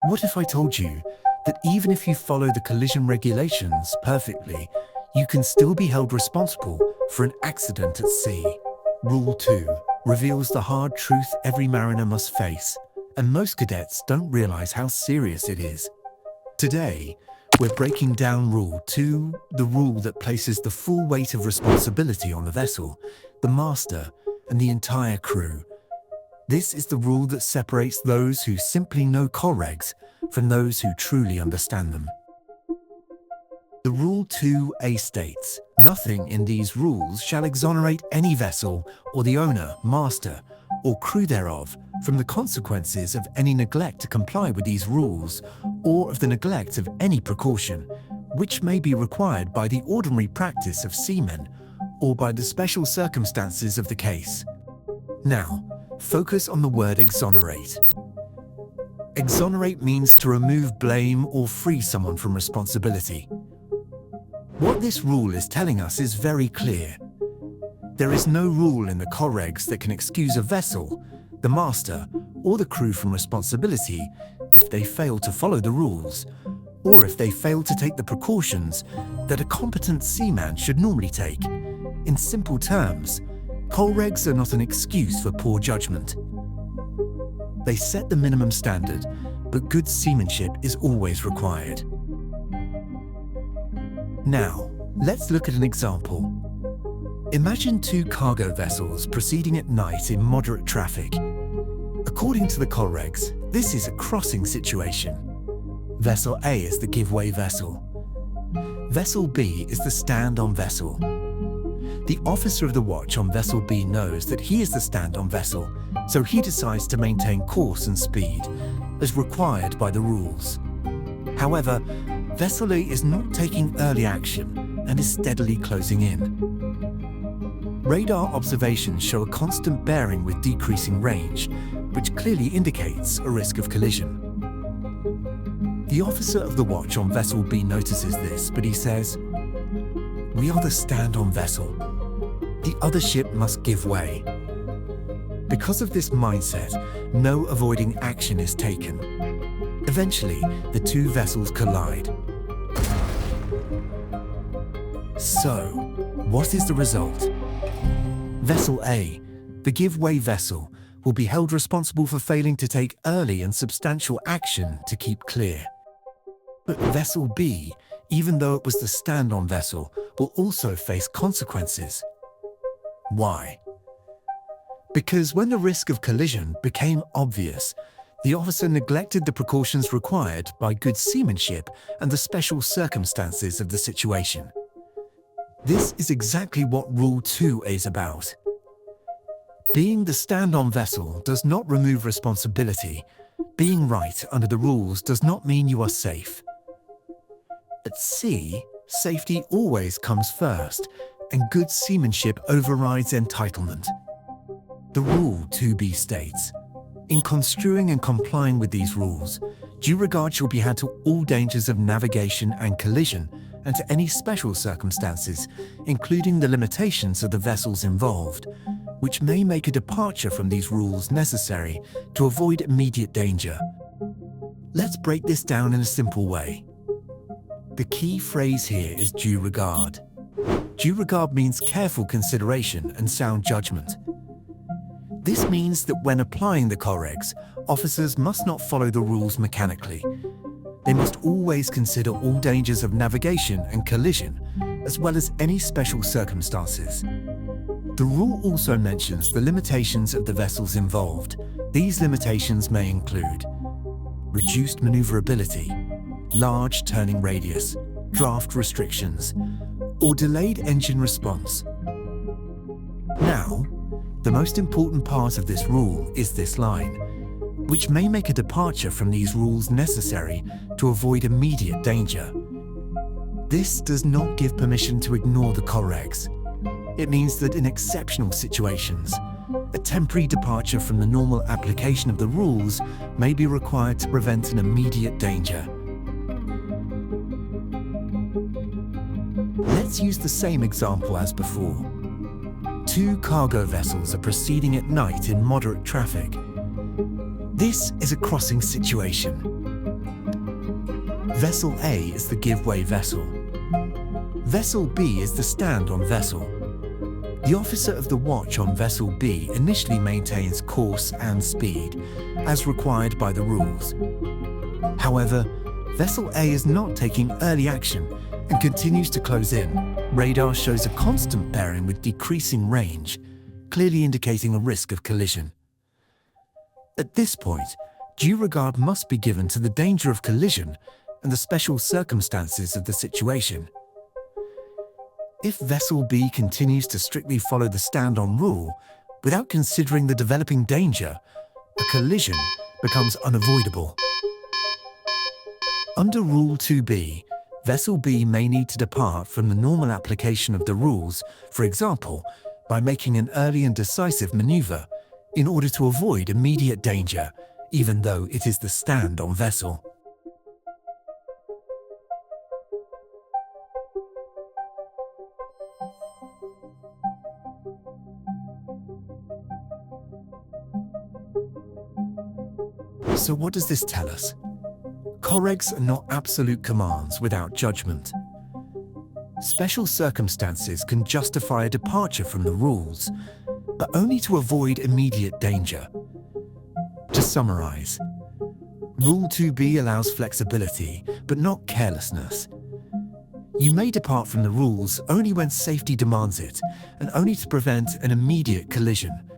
What if I told you that even if you follow the collision regulations perfectly, you can still be held responsible for an accident at sea? Rule 2 reveals the hard truth every mariner must face, and most cadets don't realize how serious it is. Today, we're breaking down Rule 2, the rule that places the full weight of responsibility on the vessel, the master, and the entire crew. This is the rule that separates those who simply know COLREGs from those who truly understand them. The Rule 2A states, "Nothing in these rules shall exonerate any vessel or the owner, master, or crew thereof from the consequences of any neglect to comply with these rules or of the neglect of any precaution, which may be required by the ordinary practice of seamen or by the special circumstances of the case." Now, focus on the word exonerate. Exonerate means to remove blame or free someone from responsibility. What this rule is telling us is very clear. There is no rule in the COLREGs that can excuse a vessel, the master, or the crew from responsibility if they fail to follow the rules, or if they fail to take the precautions that a competent seaman should normally take. In simple terms, COLREGs are not an excuse for poor judgment. They set the minimum standard, but good seamanship is always required. Now, let's look at an example. Imagine two cargo vessels proceeding at night in moderate traffic. According to the COLREGs, this is a crossing situation. Vessel A is the give-way vessel. Vessel B is the stand-on vessel. The officer of the watch on Vessel B knows that he is the stand-on vessel, so he decides to maintain course and speed, as required by the rules. However, Vessel A is not taking early action and is steadily closing in. Radar observations show a constant bearing with decreasing range, which clearly indicates a risk of collision. The officer of the watch on Vessel B notices this, but he says, "We are the stand-on vessel. The other ship must give way." Because of this mindset, no avoiding action is taken. Eventually, the two vessels collide. So, what is the result? Vessel A, the give-way vessel, will be held responsible for failing to take early and substantial action to keep clear. But Vessel B, even though it was the stand-on vessel, will also face consequences. Why? Because when the risk of collision became obvious, the officer neglected the precautions required by good seamanship and the special circumstances of the situation. This is exactly what Rule 2 is about. Being the stand-on vessel does not remove responsibility. Being right under the rules does not mean you are safe. At sea, safety always comes first, and good seamanship overrides entitlement. The Rule 2B states, "In construing and complying with these rules, due regard shall be had to all dangers of navigation and collision, and to any special circumstances, including the limitations of the vessels involved, which may make a departure from these rules necessary to avoid immediate danger." Let's break this down in a simple way. The key phrase here is due regard. Due regard means careful consideration and sound judgment. This means that when applying the COLREGs, officers must not follow the rules mechanically. They must always consider all dangers of navigation and collision, as well as any special circumstances. The rule also mentions the limitations of the vessels involved. These limitations may include reduced maneuverability, large turning radius, draft restrictions, or delayed engine response. Now, the most important part of this rule is this line, which may make a departure from these rules necessary to avoid immediate danger. This does not give permission to ignore the COLREGs. It means that in exceptional situations, a temporary departure from the normal application of the rules may be required to prevent an immediate danger. Let's use the same example as before. Two cargo vessels are proceeding at night in moderate traffic. This is a crossing situation. Vessel A is the give-way vessel. Vessel B is the stand-on vessel. The officer of the watch on Vessel B initially maintains course and speed, as required by the rules. However, Vessel A is not taking early action and continues to close in. Radar shows a constant bearing with decreasing range, clearly indicating a risk of collision. At this point, due regard must be given to the danger of collision and the special circumstances of the situation. If Vessel B continues to strictly follow the stand-on rule without considering the developing danger, a collision becomes unavoidable. Under Rule 2B, Vessel B may need to depart from the normal application of the rules, for example, by making an early and decisive maneuver in order to avoid immediate danger, even though it is the stand-on vessel. So what does this tell us? COLREGs are not absolute commands without judgment. Special circumstances can justify a departure from the rules, but only to avoid immediate danger. To summarize, Rule 2B allows flexibility, but not carelessness. You may depart from the rules only when safety demands it, and only to prevent an immediate collision,